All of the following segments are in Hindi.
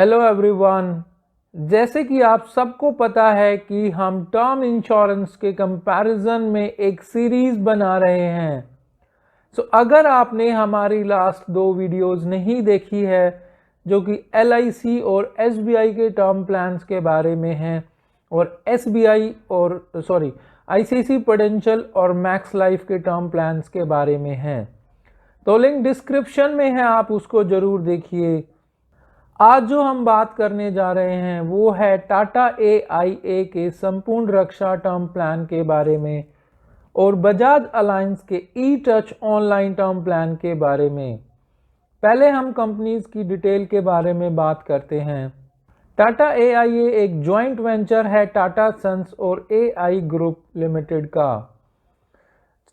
Hello everyone. जैसे कि आप सबको पता है कि हम टर्म इंश्योरेंस के कंपैरिजन में एक सीरीज बना रहे हैं। अगर आपने हमारी लास्ट 2 वीडियोस नहीं देखी है जो कि LIC और SBI के टर्म प्लान्स के बारे में हैं और ICICI प्रूडेंशियल और मैक्स लाइफ के टर्म प्लान्स के बारे में हैं, तो लिंक डिस्क्रिप्शन में है, आप उसको ज़रूर देखिए। आज जो हम बात करने जा रहे हैं वो है टाटा AIA के संपूर्ण रक्षा टर्म प्लान के बारे में और बजाज अलायंस के ई-टच ऑनलाइन टर्म प्लान के बारे में। पहले हम कंपनीज की डिटेल के बारे में बात करते हैं। टाटा AIA एक जॉइंट वेंचर है टाटा सन्स और AI ग्रुप लिमिटेड का।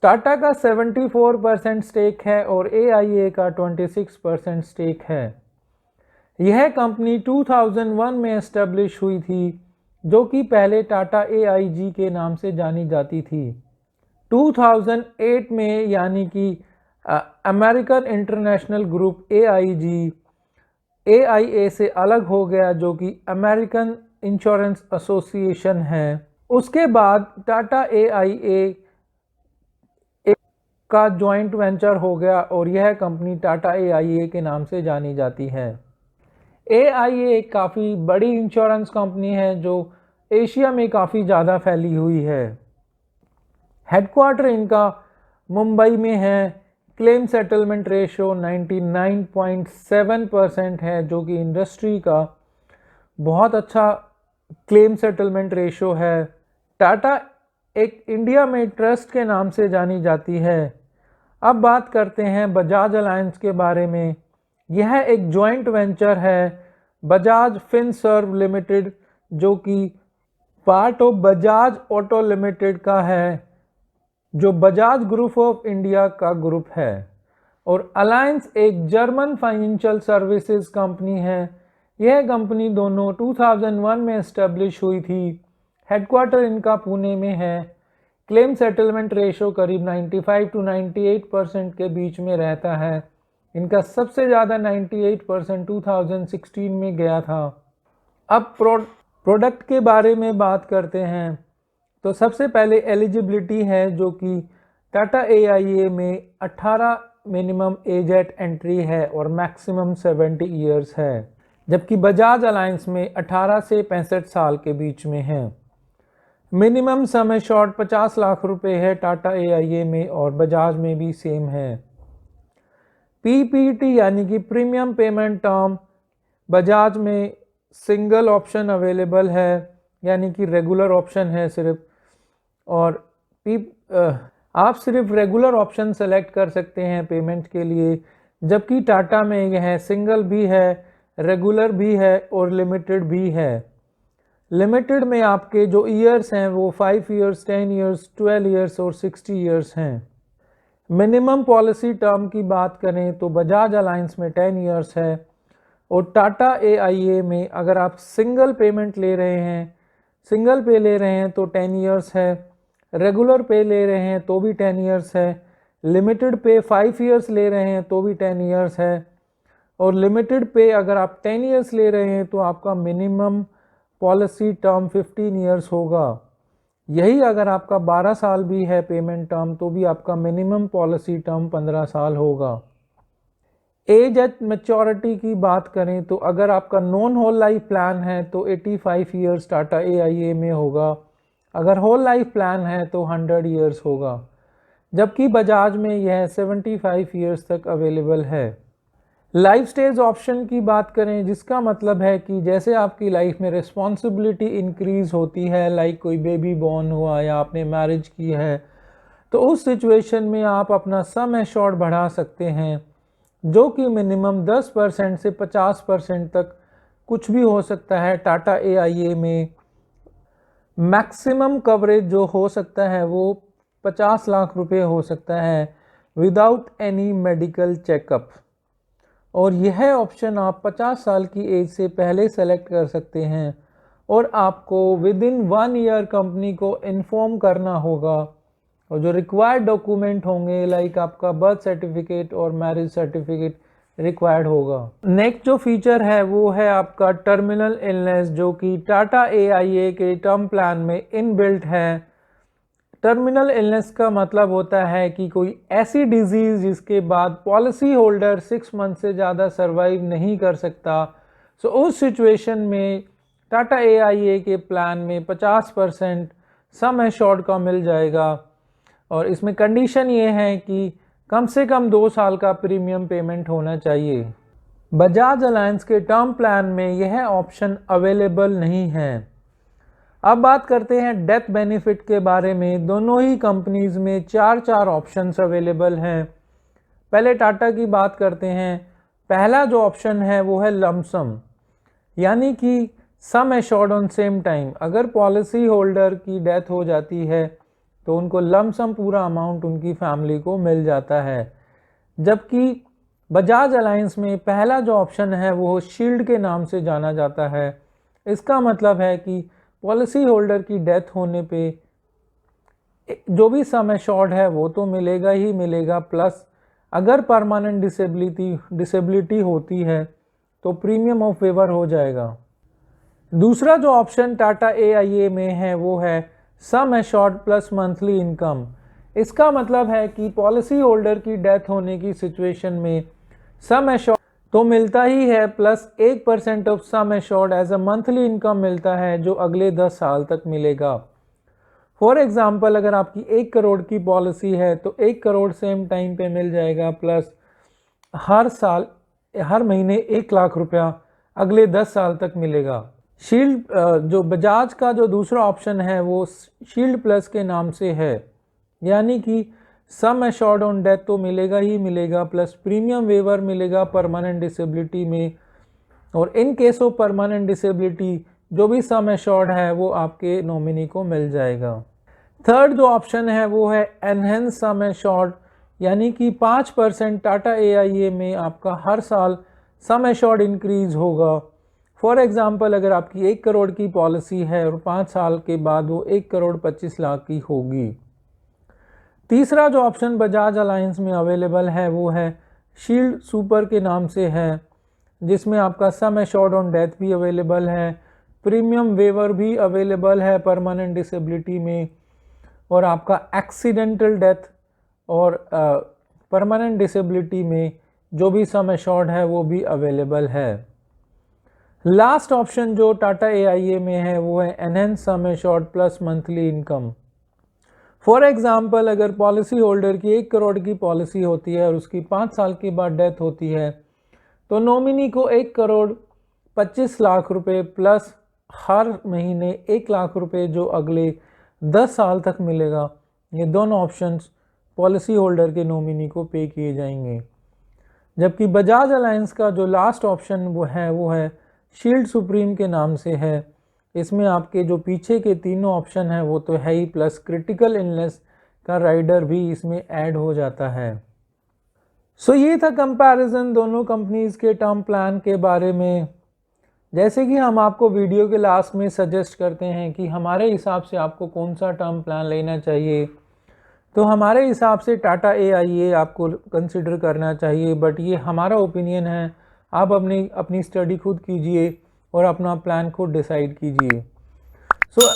टाटा का 74% स्टेक है और AIA का 26% स्टेक है। यह कंपनी 2001 में एस्टेब्लिश हुई थी, जो कि पहले टाटा AIG के नाम से जानी जाती थी। 2008 में यानी कि अमेरिकन इंटरनेशनल ग्रुप AIA से अलग हो गया, जो कि अमेरिकन इंश्योरेंस एसोसिएशन है। उसके बाद टाटा AIA का जॉइंट वेंचर हो गया और यह कंपनी टाटा AIA के नाम से जानी जाती है। AIA एक काफ़ी बड़ी इंश्योरेंस कंपनी है जो एशिया में काफ़ी ज़्यादा फैली हुई है। हेडक्वार्टर इनका मुंबई में है। क्लेम सेटलमेंट रेशियो 99.7% है, जो कि इंडस्ट्री का बहुत अच्छा क्लेम सेटलमेंट रेशियो है। टाटा एक इंडिया में ट्रस्ट के नाम से जानी जाती है। अब बात करते हैं बजाज अलायंस के बारे में। यह एक जॉइंट वेंचर है बजाज फिनसर्व लिमिटेड, जो कि part of Bajaj auto limited का है, जो बजाज ग्रुप ऑफ इंडिया का ग्रुप है। और अलायंस एक जर्मन फाइनेंशियल सर्विसेज कंपनी है। यह कंपनी दोनों 2001 में एस्टेब्लिश हुई थी। हेडक्वार्टर इनका पुणे में है। क्लेम सेटलमेंट रेशियो करीब 95 to 98% के बीच में रहता है। इनका सबसे ज़्यादा 98% 2016 में गया था। अब प्रोडक्ट के बारे में बात करते हैं, तो सबसे पहले एलिजिबिलिटी है, जो कि टाटा AIA में 18 मिनिमम एज एट एंट्री है और मैक्सिमम 70 ईयर्स है, जबकि बजाज अलायंस में 18 से 65 साल के बीच में है। मिनिमम सम एश्योर्ड 50 लाख रुपए है टाटा AIA में और बजाज में भी सेम है। PPT यानी कि प्रीमियम पेमेंट टर्म बजाज में सिंगल ऑप्शन अवेलेबल है, यानी कि रेगुलर ऑप्शन है सिर्फ, और आप सिर्फ रेगुलर ऑप्शन सेलेक्ट कर सकते हैं पेमेंट के लिए, जबकि टाटा में यह सिंगल भी है, रेगुलर भी है और लिमिटेड भी है। लिमिटेड में आपके जो ईयर्स हैं वो 5 ईयर्स, 10 ईयर्स, 12 ईयर्स और 60 ईयर्स हैं। मिनिमम पॉलिसी टर्म की बात करें तो बजाज अलायंस में 10 ईयर्स है और टाटा AIA में अगर आप सिंगल पेमेंट ले रहे हैं, सिंगल पे ले रहे हैं तो 10 ईयर्स है, रेगुलर पे ले रहे हैं तो भी 10 ईयर्स है, लिमिटेड पे 5 ईयर्स ले रहे हैं तो भी 10 ईयर्स है, और लिमिटेड पे अगर आप 10 ईयर्स ले रहे हैं तो आपका मिनिमम पॉलिसी टर्म 15 ईयर्स होगा। यही अगर आपका 12 साल भी है पेमेंट टर्म, तो भी आपका मिनिमम पॉलिसी टर्म 15 साल होगा। एज एट मैच्योरिटी की बात करें तो अगर आपका नॉन होल लाइफ प्लान है तो 85 ईयर्स टाटा AIA में होगा, अगर होल लाइफ प्लान है तो 100 ईयर्स होगा, जबकि बजाज में यह 75 ईयर्स तक अवेलेबल है। लाइफ स्टेज ऑप्शन की बात करें, जिसका मतलब है कि जैसे आपकी लाइफ में रिस्पॉन्सिबिलिटी इंक्रीज होती है, लाइक कोई बेबी बॉर्न हुआ या आपने मैरिज की है, तो उस सिचुएशन में आप अपना सम एश्योर्ड बढ़ा सकते हैं, जो कि मिनिमम 10% से 50% तक कुछ भी हो सकता है। टाटा AIA में मैक्सिमम कवरेज जो हो सकता है वो 50 लाख रुपए हो सकता है विदाउट एनी मेडिकल चेकअप, और यह ऑप्शन आप 50 साल की एज से पहले सेलेक्ट कर सकते हैं और आपको विद इन 1 ईयर कंपनी को इन्फॉर्म करना होगा, और जो रिक्वायर्ड डॉक्यूमेंट होंगे लाइक आपका बर्थ सर्टिफिकेट और मैरिज सर्टिफिकेट, रिक्वायर्ड होगा। नेक्स्ट जो फीचर है वो है आपका टर्मिनल इलनेस, जो कि टाटा AIA के टर्म प्लान में इनबिल्ट है। टर्मिनल इलनेस का मतलब होता है कि कोई ऐसी डिजीज़ जिसके बाद पॉलिसी होल्डर 6 मंथ से ज़्यादा सर्वाइव नहीं कर सकता। सो उस सिचुएशन में टाटा AIA के प्लान में 50% सम एश्योर्ड का मिल जाएगा, और इसमें कंडीशन ये है कि कम से कम 2 साल का प्रीमियम पेमेंट होना चाहिए। बजाज अलायंस के टर्म प्लान में यह ऑप्शन अवेलेबल नहीं है। अब बात करते हैं डेथ बेनिफिट के बारे में। दोनों ही कंपनीज में 4 ऑप्शंस अवेलेबल हैं। पहले टाटा की बात करते हैं। पहला जो ऑप्शन है वो है लमसम, यानी कि sum assured on same time. अगर पॉलिसी होल्डर की डेथ हो जाती है तो उनको लमसम पूरा अमाउंट उनकी फैमिली को मिल जाता है। जबकि बजाज अलायंस में पहला जो ऑप्शन है वो शील्ड के नाम से जाना जाता है। इसका मतलब है कि पॉलिसी होल्डर की डेथ होने पे जो भी सम एश्योर्ड है वो तो मिलेगा ही मिलेगा, प्लस अगर परमानेंट डिसेबिलिटी होती है तो प्रीमियम ऑफ वेवर हो जाएगा। दूसरा जो ऑप्शन टाटा AIA में है वो है sum assured plus monthly income. इसका मतलब है कि पॉलिसी होल्डर की डेथ होने की सिचुएशन में सम एश्योर्ड तो मिलता ही है, plus 1% of sum assured as a monthly income मिलता है, जो अगले 10 साल तक मिलेगा। फॉर एग्जाम्पल, अगर आपकी 1 करोड़ की पॉलिसी है तो 1 करोड़ सेम टाइम पे मिल जाएगा, प्लस हर महीने 1 लाख रुपया अगले 10 साल तक मिलेगा। शील्ड जो बजाज का जो दूसरा ऑप्शन है वो शील्ड प्लस के नाम से है, यानी कि सम एश्योर्ड ऑन डेथ तो मिलेगा ही मिलेगा, प्लस प्रीमियम वेवर मिलेगा परमानेंट डिसेबिलिटी में, और in case of permanent disability जो भी सम एश्योर्ड है वो आपके नॉमिनी को मिल जाएगा। थर्ड जो ऑप्शन है वो है एनहेंस सम एश्योर्ड, यानी कि 5% टाटा AIA में आपका हर साल सम एश्योर्ड इंक्रीज होगा। फॉर एग्जाम्पल, अगर आपकी 1 करोड़ की पॉलिसी है और 5 साल के बाद वो 1 करोड़ 25 लाख की होगी। तीसरा जो ऑप्शन बजाज अलायंस में अवेलेबल है वो है शील्ड सुपर के नाम से है, जिसमें आपका सम एश्योर्ड ऑन डेथ भी अवेलेबल है, प्रीमियम वेवर भी अवेलेबल है परमानेंट डिसेबिलिटी में, और आपका एक्सीडेंटल डेथ और परमानेंट डिसेबिलिटी में जो भी सम एश्योर्ड है वो भी अवेलेबल है। लास्ट ऑप्शन जो टाटा AIA में है वो है enhance sum assured plus monthly income. For example, अगर पॉलिसी होल्डर की 1 करोड़ की पॉलिसी होती है और उसकी 5 साल के बाद डेथ होती है तो नॉमिनी को 1 करोड़ 25 लाख रुपए प्लस हर महीने 1 लाख रुपए जो अगले 10 साल तक मिलेगा। ये दोनों ऑप्शंस पॉलिसी होल्डर के नॉमिनी को पे किए जाएंगे। जबकि बजाज अलायंस का जो लास्ट ऑप्शन वो है शील्ड सुप्रीम के नाम से है। इसमें आपके जो पीछे के तीनों ऑप्शन हैं वो तो है ही, प्लस क्रिटिकल इलनेस का राइडर भी इसमें ऐड हो जाता है। सो ये था कंपैरिजन दोनों कंपनीज के टर्म प्लान के बारे में। जैसे कि हम आपको वीडियो के लास्ट में सजेस्ट करते हैं कि हमारे हिसाब से आपको कौन सा टर्म प्लान लेना चाहिए, तो हमारे हिसाब से टाटा AIA आपको कंसिडर करना चाहिए, बट ये हमारा ओपिनियन है। आप अपनी स्टडी खुद कीजिए और अपना प्लान खुद डिसाइड कीजिए। सो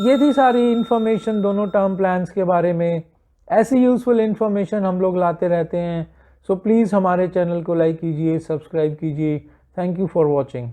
ये थी सारी इन्फॉर्मेशन दोनों टर्म प्लान्स के बारे में। ऐसी यूज़फुल इन्फॉर्मेशन हम लोग लाते रहते हैं। सो प्लीज़ हमारे चैनल को लाइक कीजिए, सब्सक्राइब कीजिए। Thank you for watching.